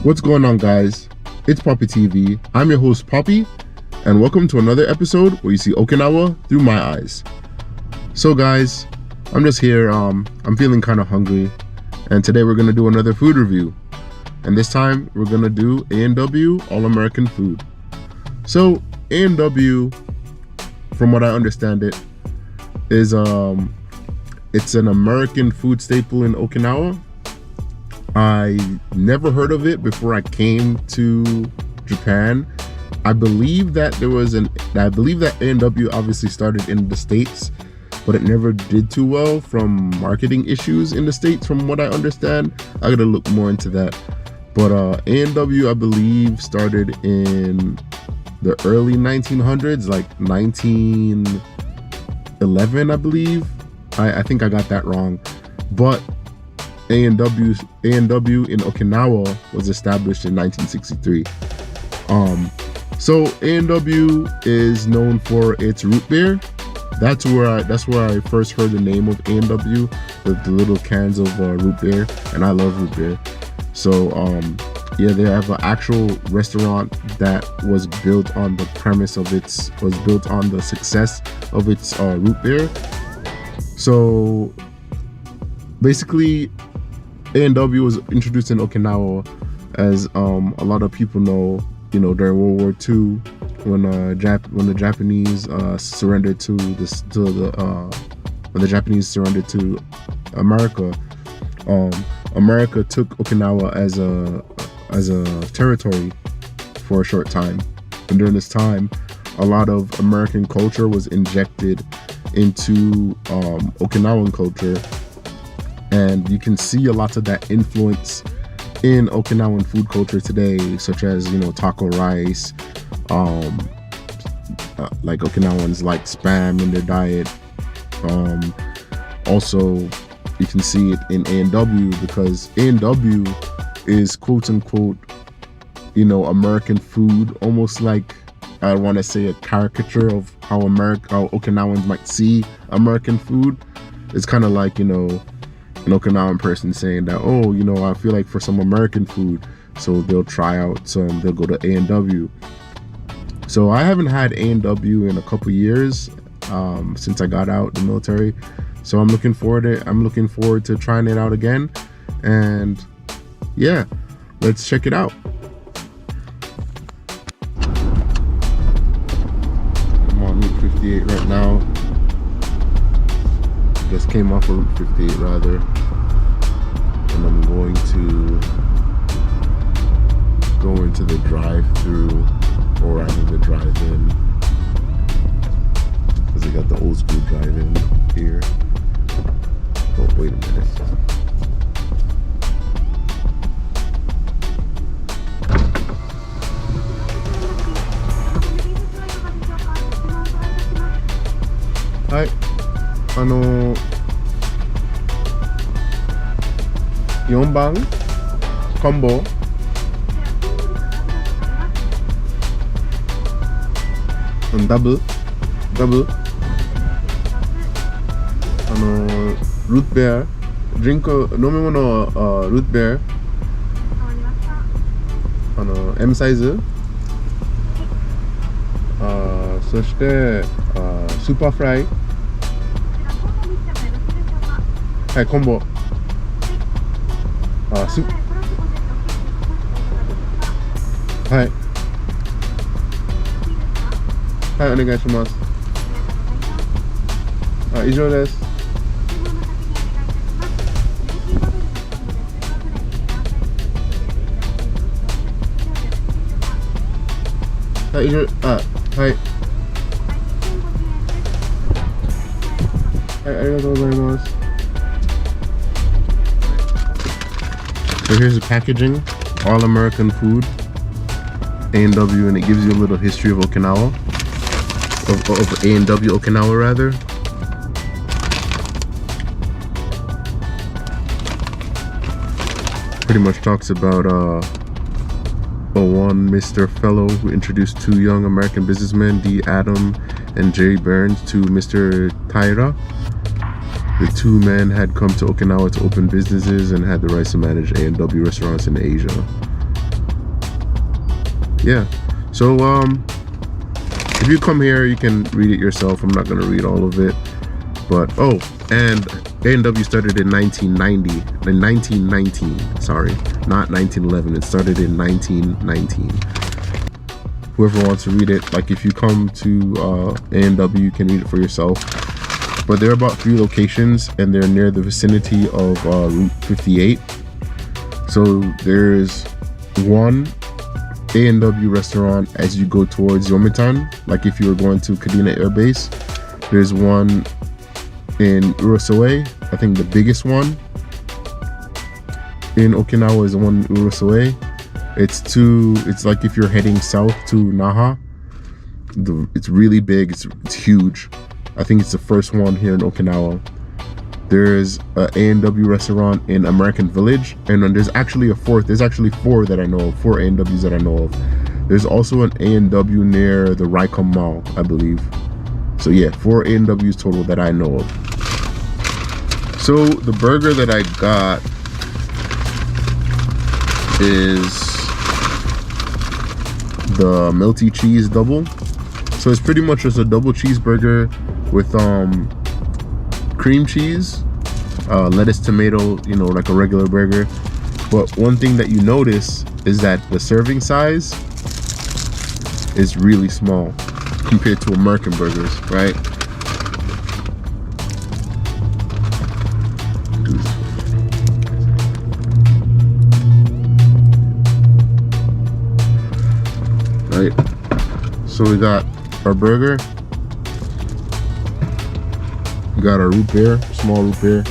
What's going on, guys? It's Poppy TV. I'm your host, Poppy, and welcome to another episode where you see Okinawa through my eyes. So guys, I'm just here, I'm feeling kind of hungry, and today we're going to do another food review. And this time, we're going to do A&W All-American Food. So, A&W, from what I understand it, is it's an American food staple in Okinawa. I never heard of it before I came to Japan. I believe that A&W obviously started in the States, but it never did too well from marketing issues in the States, from what I understand. I gotta look more into that. But A&W, I believe, started in the early 1900s, like 1911, I believe. I think I got that wrong. But A&W in Okinawa was established in 1963. So A&W is known for its root beer. That's where I first heard the name of A&W, the little cans of root beer, and I love root beer. So yeah, they have an actual restaurant that was built on the success of its root beer. So basically, A&W was introduced in Okinawa, as a lot of people know, during World War II, when the Japanese surrendered to America. America took Okinawa as a territory for a short time, and during this time, a lot of American culture was injected into Okinawan culture. And you can see a lot of that influence in Okinawan food culture today, such as, taco rice, like Okinawans like Spam in their diet. Also, you can see it in A&W, because A&W is quote unquote, American food, almost like, I want to say, a caricature of how Okinawans might see American food. It's kind of like, an Okinawan person saying that, I feel like for some American food, so they'll go to A&W. So I haven't had A&W in a couple years, since I got out the military. So I'm looking forward to trying it out again. And yeah, let's check it out. I'm on Route 58 right now. Just came off of Route 58 rather, and I'm going to go into the drive-through, or rather the drive-in, because they got the old school drive-in here. Oh, wait a minute. Hi. 4番コンボダブルートベア飲み物はルートベアM サイズそしてスーパーフライ、はい、コンボ。はい。はい、お願いします。以上です。はい、以上。はい。はい、ありがとうございます。So here's the packaging, all American food, A&W, and it gives you a little history of Okinawa, of A&W Okinawa rather. Pretty much talks about one Mr. Fellow who introduced two young American businessmen, D. Adam and Jerry Burns, to Mr. Taira. The two men had come to Okinawa to open businesses and had the rights to manage A&W restaurants in Asia. yeah. So if you come here, you can read it yourself. I'm not gonna read all of it, but oh, and A&W started in 1919. Sorry, not 1911. It started in 1919. Whoever wants to read it, like if you come to A&W, you can read it for yourself. But there are about 3 locations, and they're near the vicinity of Route 58. So there's one A&W restaurant as you go towards Yomitan, like if you were going to Kadena Air Base. There's one in Urasoe. I think the biggest one in Okinawa is the one in Urasoe. It's like if you're heading south to Naha. It's really big. It's huge. I think it's the first one here in Okinawa. There's a A&W restaurant in American Village, and then there's actually a fourth. There's actually 4 that I know of, 4 A&Ws that I know of. There's also an A&W near the Raikon Mall, I believe. So yeah, 4 A&Ws total that I know of. So the burger that I got is the melty cheese double. So it's pretty much just a double cheeseburger with cream cheese, lettuce, tomato, you know, like a regular burger. But one thing that you notice is that the serving size is really small compared to American burgers, right? Right, so we got our burger, we got our root beer, small root beer,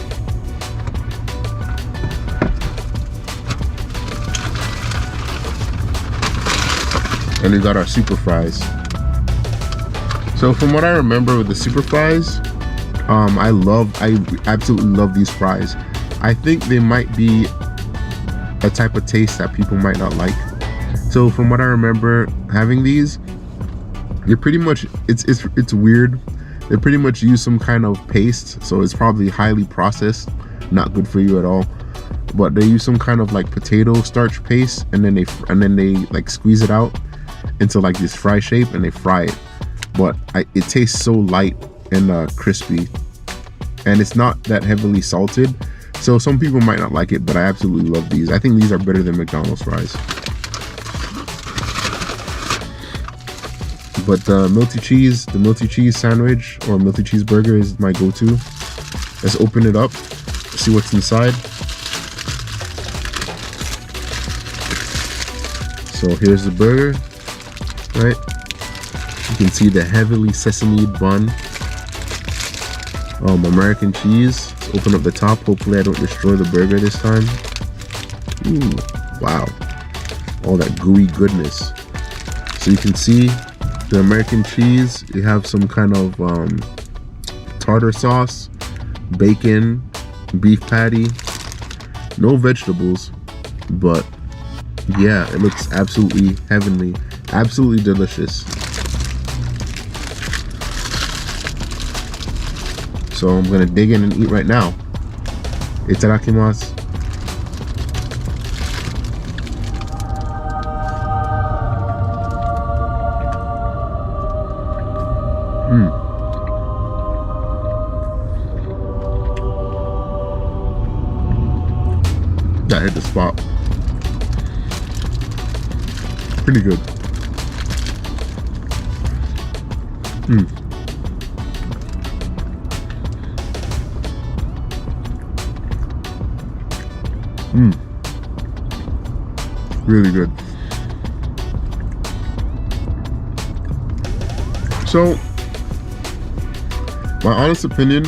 and we got our super fries. So from what I remember with the super fries, I absolutely love these fries. I think they might be a type of taste that people might not like. So from what I remember having these, they're pretty much, it's weird. They pretty much use some kind of paste, so it's probably highly processed, not good for you at all. But they use some kind of like potato starch paste, and then they like squeeze it out into like this fry shape, and they fry it. But it tastes so light and crispy, and it's not that heavily salted. So some people might not like it, but I absolutely love these. I think these are better than McDonald's fries. But the melty cheese sandwich or melty cheeseburger is my go-to. Let's open it up, see what's inside. So here's the burger, right? You can see the heavily sesame bun, American cheese. Let's open up the top. Hopefully I don't destroy the burger this time. Ooh, wow, all that gooey goodness. So you can see the American cheese, you have some kind of tartar sauce, bacon, beef patty, no vegetables, but yeah, it looks absolutely heavenly, absolutely delicious. So I'm gonna dig in and eat right now. Itadakimasu. That hit the spot. Pretty good. Really good. So, my honest opinion,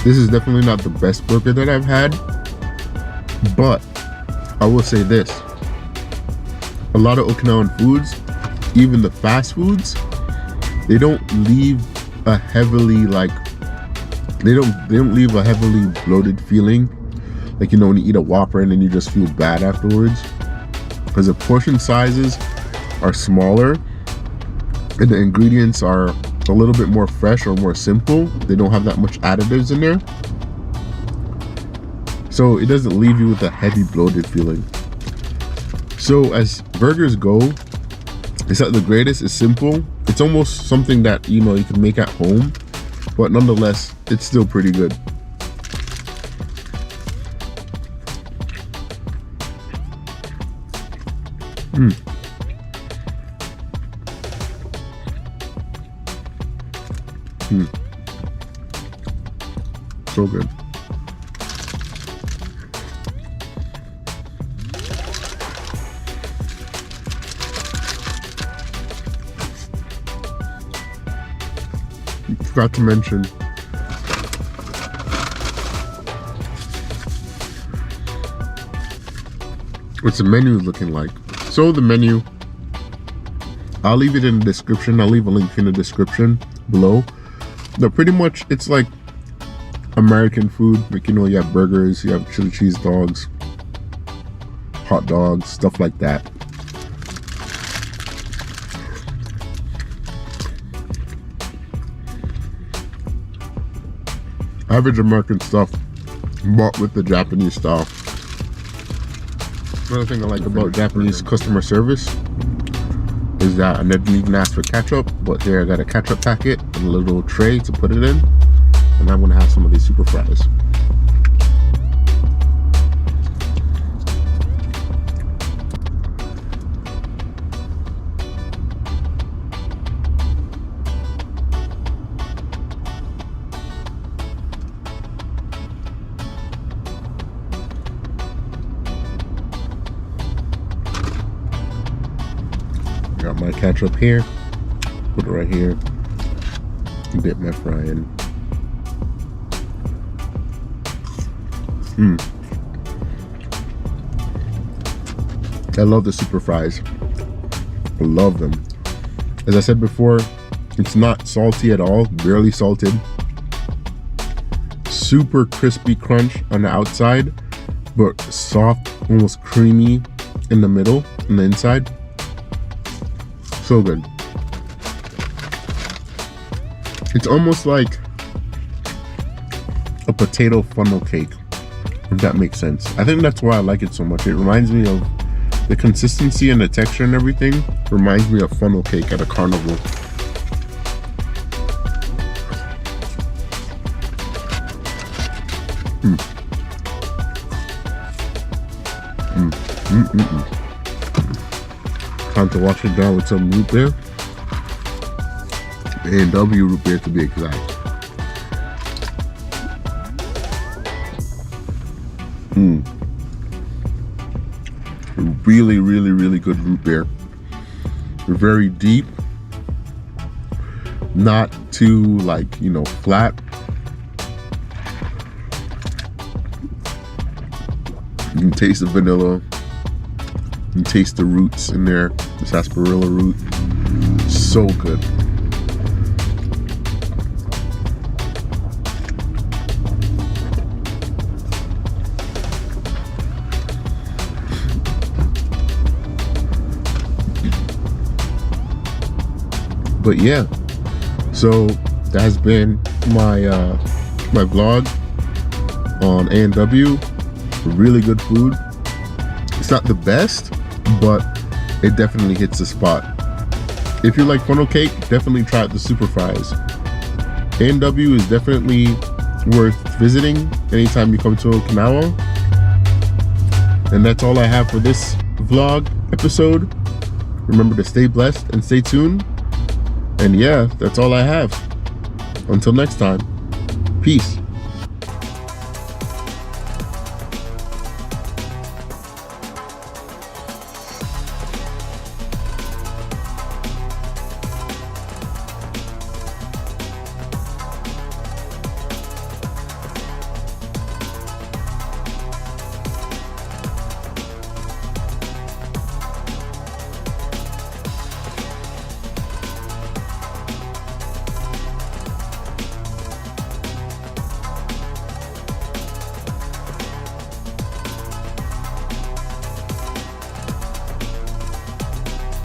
this is definitely not the best burger that I've had, but I will say this: a lot of Okinawan foods, even the fast foods, they don't leave a heavily leave a heavily bloated feeling. Like, you know, when you eat a Whopper and then you just feel bad afterwards, because the portion sizes are smaller and the ingredients are a little bit more fresh or more simple. They don't have that much additives in there, so it doesn't leave you with a heavy bloated feeling. So as burgers go, it's not the greatest. It's simple. It's almost something that, you know, you can make at home, but nonetheless, it's still pretty good. So good. Forgot to mention what's the menu looking like. So the menu, I'll leave it in the description. I'll leave a link in the description below. But pretty much it's like American food. Like, you know, you have burgers, you have chili cheese dogs, hot dogs, stuff like that. Average American stuff bought with the Japanese style. Another thing I like about Japanese customer service is that I didn't even ask for ketchup, but here I got a ketchup packet and a little tray to put it in, and I'm gonna have some of these super fries. Got my ketchup here, put it right here, dip my fry in. I love the super fries. I love them. As I said before, it's not salty at all, barely salted. Super crispy crunch on the outside, but soft, almost creamy in the middle, on the inside. So good. It's almost like a potato funnel cake, if that makes sense. I think that's why I like it so much. It reminds me of the consistency and the texture and everything. Reminds me of funnel cake at a carnival. Time to wash it down with some root beer. A&W root beer to be exact. Really, really, really good root beer. Very deep. Not too, like, you know, flat. You can taste the vanilla. You can taste the roots in there. The sarsaparilla root. So good. But yeah, so that has been my my vlog on A&W. Really good food. It's not the best, but it definitely hits the spot. If you like funnel cake, definitely try out the super fries. A&W is definitely worth visiting anytime you come to Okinawa. And that's all I have for this vlog episode. Remember to stay blessed and stay tuned. And yeah, that's all I have. Until next time, peace.